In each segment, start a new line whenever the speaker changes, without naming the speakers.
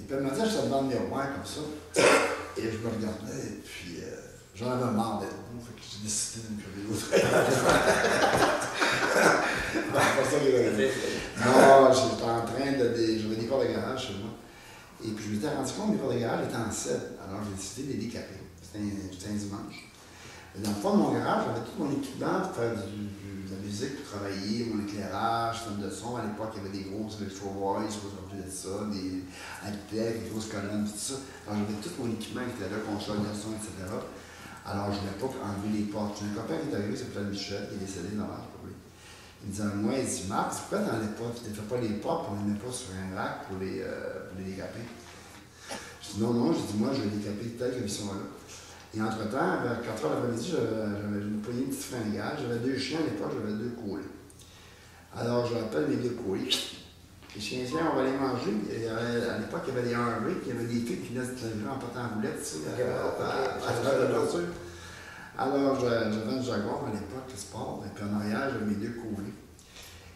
puis elle m'a dit, je te demande le miroir comme ça. Et je me regardais, et puis j'en avais marre d'être beau, fait que j'ai décidé de me crever l'autre. Non, c'est pas ça qu'il avait dit. Non, j'étais en train de. J'avais des corps de garage chez moi. Et puis je m'étais rendu compte que mes corps de garage étaient en cèdre. Alors j'ai décidé de les décaper. C'était un dimanche. Et dans le fond de mon garage, j'avais tout mon équipement pour faire de la musique, pour travailler, mon éclairage, système de son. À l'époque, il y avait des grosses Electro Voice, aujourd'hui de ça, des Altec, des grosses colonnes, tout ça. Alors j'avais tout mon équipement qui était là, console de son, etc. Alors je ne voulais pas enlever les portes. J'ai un copain qui est arrivé, il s'appelait Michel, il est décédé dans l'âge pour lui. Il me disait à moi, il dit, Marc, pourquoi tu n'enlèves pas, tu ne fais pas les portes, on ne les met pas sur un rack pour les décaper? Je dis non, je dis moi, je vais les décaper tels qu'ils sont là. Et entre-temps, vers 4 heures l'après-midi, j'avais une poignée de petits fringales. J'avais 2 chiens à l'époque, j'avais 2 colis. Alors, je rappelle mes 2 colis. Les chiens, on va les manger. Et à l'époque, il y avait des Harvey, puis il y avait des filles qui venaient se livrer en portant en boulette, tu sais, à travers la voiture. Alors, j'avais un Jaguar à l'époque, le sport, et puis en arrière, j'avais mes 2 colis.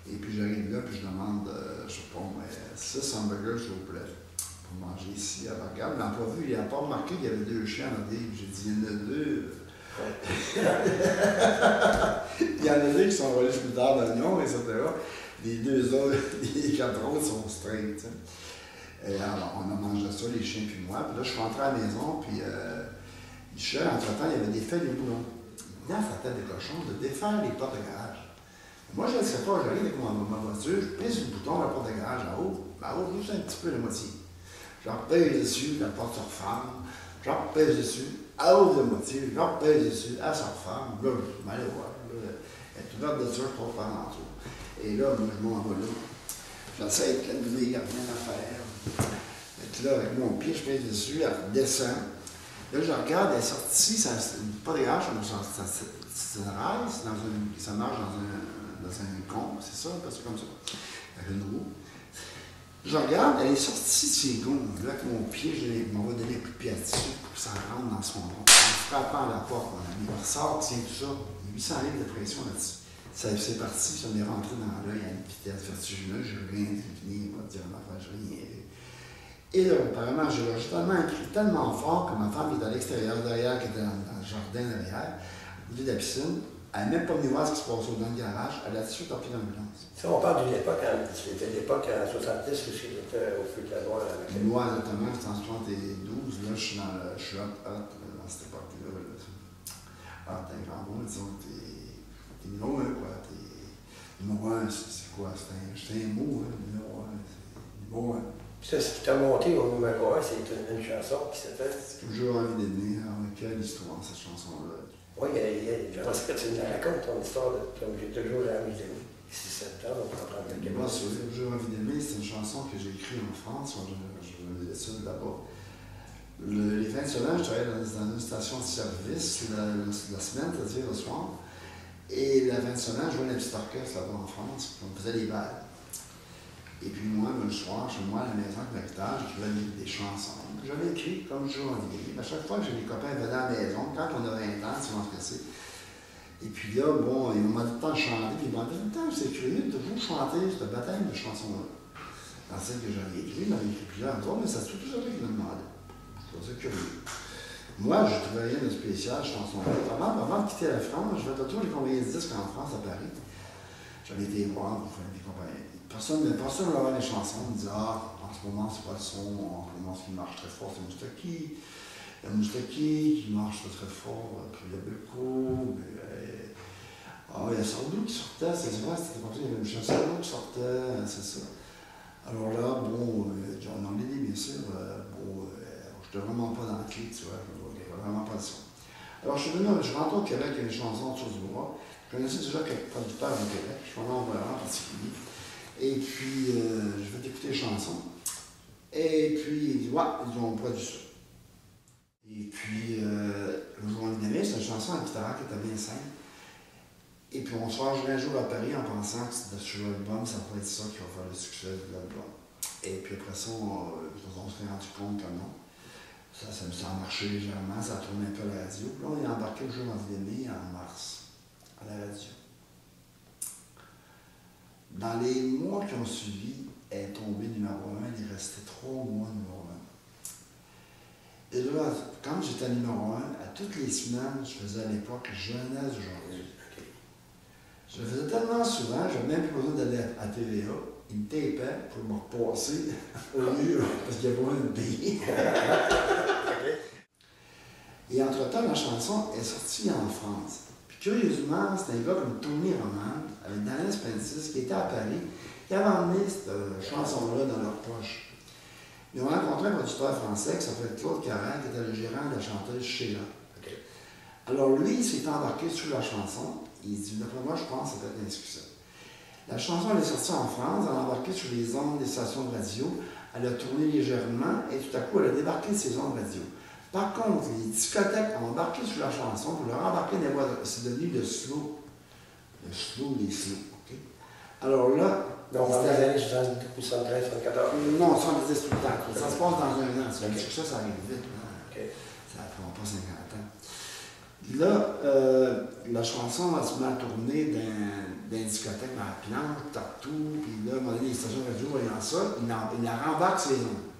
Et puis j'arrive là, puis je demande, je sais pas, 6 hamburgers, s'il vous plaît. Manger ici. Alors, regarde, il n'a pas vu, il n'a pas remarqué qu'il y avait 2 chiens dans des. J'ai dit, il y en a 2. Il y en a 2 qui sont enrôlés sur le tard d'oignon, etc. Les 2 autres, les 4 autres sont straight. Et alors, on a mangé ça, les chiens puis moi. Puis là, je suis rentré à la maison, puis Michel, entre-temps, il y avait des feuilles de boulons. Il a sa tête de cochon de défaire les portes de garage. Moi, je ne le sais pas, j'arrive avec ma voiture, je pèse le bouton de la porte de garage en haut. En haut, juste un petit peu la moitié. J'en pèse dessus, la porte se referme. J'en pèse dessus, à haute de moitié. J'en pèse dessus, elle se referme. Là, je m'allais voir. Elle est ouverte de ça, je trouve par l'entour. Et là, moi, je m'en vais là. J'essaie de calmer, il n'y a rien à faire. Et là, avec mon pied, je pèse dessus, elle redescend. Là, je regarde, elle est sortie, pas des haches, c'est un rail, ça marche dans un con, c'est ça, parce que comme ça, avec une roue. Je regarde, elle est sortie de ses gonds. Là, avec mon pied, je m'en vais donner un coup de pied dessus pour que ça rentre dans son bras. En frappant à la porte, mon ami, il ressort, c'est tout ça. Il y a 800 livres de pression là-dessus. C'est parti, ça m'est rentré dans l'œil à une vitesse vertigineuse. Je rien fini, pas dire ma phrase, je rien. Et là, apparemment, j'ai tellement un cri tellement fort que ma femme qui est à l'extérieur derrière, qui était dans le jardin derrière, au bout de la piscine. Elle n'a même pas venu voir ce qui se passait dans le garage, elle a tout de suite appelé l'ambulance.
Ça, on parle d'une époque, c'était l'époque en 70, où c'était au feu de la loi.
Moi, notamment, c'était en 72, là, je suis hot dans cette époque-là. Ah, t'es un grand mot, disons, t'es numéro 1, quoi. Numéro 1, c'est quoi? C'est un mot, hein, numéro 1. C'est numéro 1.
Ça, ce qui t'a monté au numéro 1, c'est une chanson qui s'est faite.
C'est toujours envie d'aimer. Ah, quelle histoire, cette chanson-là.
Oui, je pense que tu me racontes ton histoire de comme j'ai toujours envie d'aimer. C'est 7 ans, on peut en prendre quelques
Moi, j'ai toujours envie d'aimer, c'est une chanson que j'ai écrite en France, je venais ça là-bas. Les fins de semaine, je travaillais dans une station de service la semaine, c'est-à-dire le soir. Et la fin de semaine, je jouais un petit orchestre là-bas en France, puis on faisait des balles. Et puis moi, le soir, chez moi, à la maison, avec ma guitare, j'écrivais des chansons. J'avais écrit comme je joue en vie. À chaque fois que j'ai des copains venaient à la maison, quand on a 20 ans, c'est ce. Et puis là, bon, ils m'ont dit tout le temps de chanter, puis ils m'ont dit tout le temps, c'est curieux de vous chanter ce baptême de chanson-là. Dans celle que j'avais écrite, j'en ai écrit plusieurs encore, mais ça se trouve toujours qui me demandait. C'est curieux. Moi, je ne trouvais rien de spécial, chanson-là. Avant de quitter la France, je vais toujours les compagnies de disques en France, à Paris. J'avais été voir pour faire des compagnies. Personne ne voulait les chansons, on me disait, ah, en ce moment, c'est pas le son, en ce moment, ce qui marche très fort, c'est Moustaki. Il y a Moustaki qui marche très fort, puis il y a Belko, il y a Sardou qui sortait, c'est vrai, c'était comme ça, il y avait une chanson qui sortait, c'est ça. Alors là, bon, John Anglais, bien sûr, je n'étais vraiment pas dans le clip, tu vois, je n'avais vraiment pas le son. Alors je suis rentré au Québec, il y a une chanson autour du bois. Je connaissais déjà quelques producteurs au Québec, je suis vraiment en particulier. Et puis, je vais t'écouter les chansons. Et puis, il dit, ouais, ils ont produit ça. Et puis, le jour en dynamique, c'est une chanson à guitare qui était bien simple. Et puis, on se fait un jour à Paris en pensant que sur l'album, ça pourrait être ça qui va faire le succès de l'album. Et puis après ça, on s'est rendu compte que non. Ça a marché légèrement, ça a tourné un peu à la radio. Puis là, on est embarqué le jour en dynamique en mars, à la radio. Dans les mois qui ont suivi, elle est tombée numéro 1, il restait 3 mois numéro 1. j'étais numéro 1. À toutes les semaines, je faisais à l'époque Jeunesse aujourd'hui. Je le faisais tellement souvent, je n'avais même plus besoin d'aller à TVA. Il me tapait pour me repasser au mur parce qu'il y avait un billet. Et entre-temps, la chanson est sortie en France. Puis curieusement, c'était un gars comme Tony Roman, avec Daniel Spentis, qui était à Paris, qui avait emmené cette chanson-là dans leur poche. Ils ont rencontré un producteur français qui s'appelait Claude Carrel, qui était le gérant de la chanteuse Sheila. Okay. Alors lui, il s'est embarqué sur la chanson. Il dit, d'après moi, je pense que ça peut être un succès. La chanson, elle est sortie en France, elle a embarqué sur les ondes des stations de radio, elle a tourné légèrement et tout à coup, elle a débarqué de ces ondes radio. Par contre, les discothèques ont embarqué sur la chanson pour leur embarquer des voix. C'est devenu le slow. Le slow, les slow. Okay? Alors là.
Donc, dans les années 72, 73, 74.
Non, 70 tout le temps. Ça se passe dans un an. Ça arrive vite.
Okay.
Ça prend pas 50 ans. Là, la chanson, elle se met à tourner dans une discothèque, dans la planche, partout. Puis là, à un moment donné, les stations radio voyant ça, ils la rembarquent sur les ondes.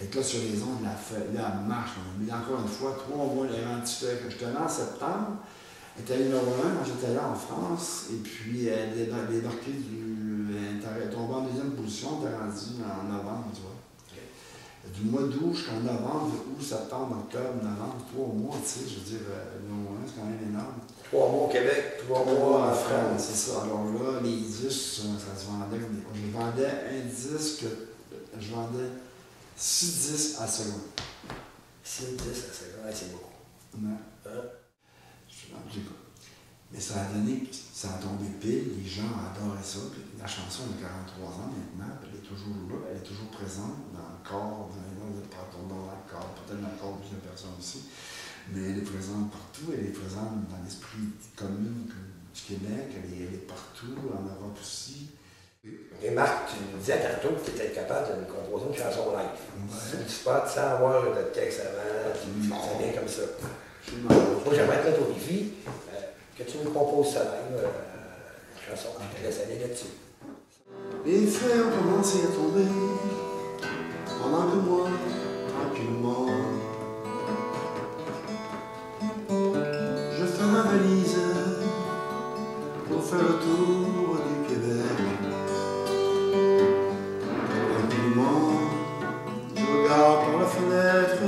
Et là, sur les ondes, là, elle marche. Mais encore une fois, 3 mois, elle est rentrée. J'étais là en septembre. Elle était numéro 1 quand j'étais là en France. Et puis, elle est débarquée elle est tombée en deuxième position. Elle est rendue en novembre, tu vois. Okay. Du mois d'août jusqu'en novembre, août, septembre, octobre, novembre, 3 mois, tu sais, je veux dire, numéro 1, c'est quand même énorme.
3 mois au Québec, 3 mois en France.
C'est ça. Alors là, les disques, ça se vendait. Je vendais un disque, je vendais 6 disques à seconde.
6 disques à seconde, c'est beaucoup.
Ouais. Mais ça a donné, ça a tombé pile, les gens adoraient ça. Puis la chanson a 43 ans maintenant, puis elle est toujours là, elle est toujours présente dans le corps, dans le corps, peut-être dans le corps de plusieurs personnes aussi. Mais elle est présente partout, elle est présente dans l'esprit commune du Québec, elle est partout, en Europe aussi.
Et Marc, tu nous disais tantôt que tu étais capable de nous composer une chanson live.
Ouais.
Tu spot sans avoir de texte avant, ça vient comme ça. Moi, j'aimerais être au défi que tu nous composes ça live, chanson. Je te laisse aller là-dessus.
Les feuilles ont commencé à tomber, pendant que moi, tranquillement, je fais ma valise pour faire le tour du Québec. Tranquillement, je regarde par la fenêtre,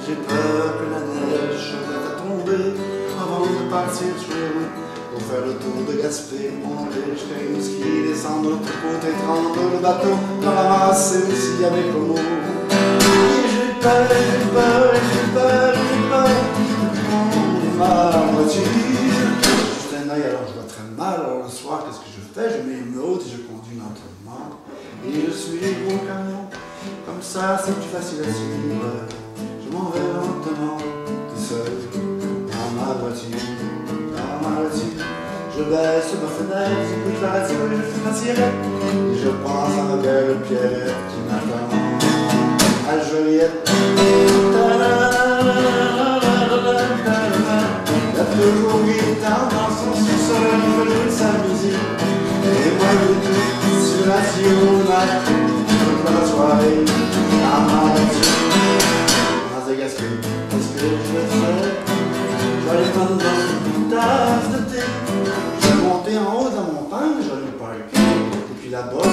j'ai peur que la neige se mette à tomber avant de partir sur les routes pour faire le tour de Gaspé, monter jusqu'à Rimouski, descendre de l'autre côté, prendre le bateau dans la masse et aussi avec le mot. Et j'ai peur, j'ai peur, j'ai peur, j'ai peur de prendre ma voiture. Juste un œil, alors je vois très mal, alors le soir, qu'est-ce que je fais? Je mets une note et je conduis lentement. Et je suis mon camion, comme ça c'est plus facile à suivre. Je m'en vais lentement, tout seul, dans ma voiture, Je baisse ma fenêtre, j'écoute la radio et je fume ma cigarette. Et je pense à ma belle Pierrette qui m'attend à Joliette. Il a toujours guitare dans son sous-sol, il fait jouer sa musique. Et moi je tout sur la cigarette, toute la soirée, dans ma voiture. Dans un Gaspé, qu'est-ce que je fais? Je vais aller prendre une tasse de thé. Je vais monter en haut dans mon montagne, je vais aller parker. Et puis là-bas,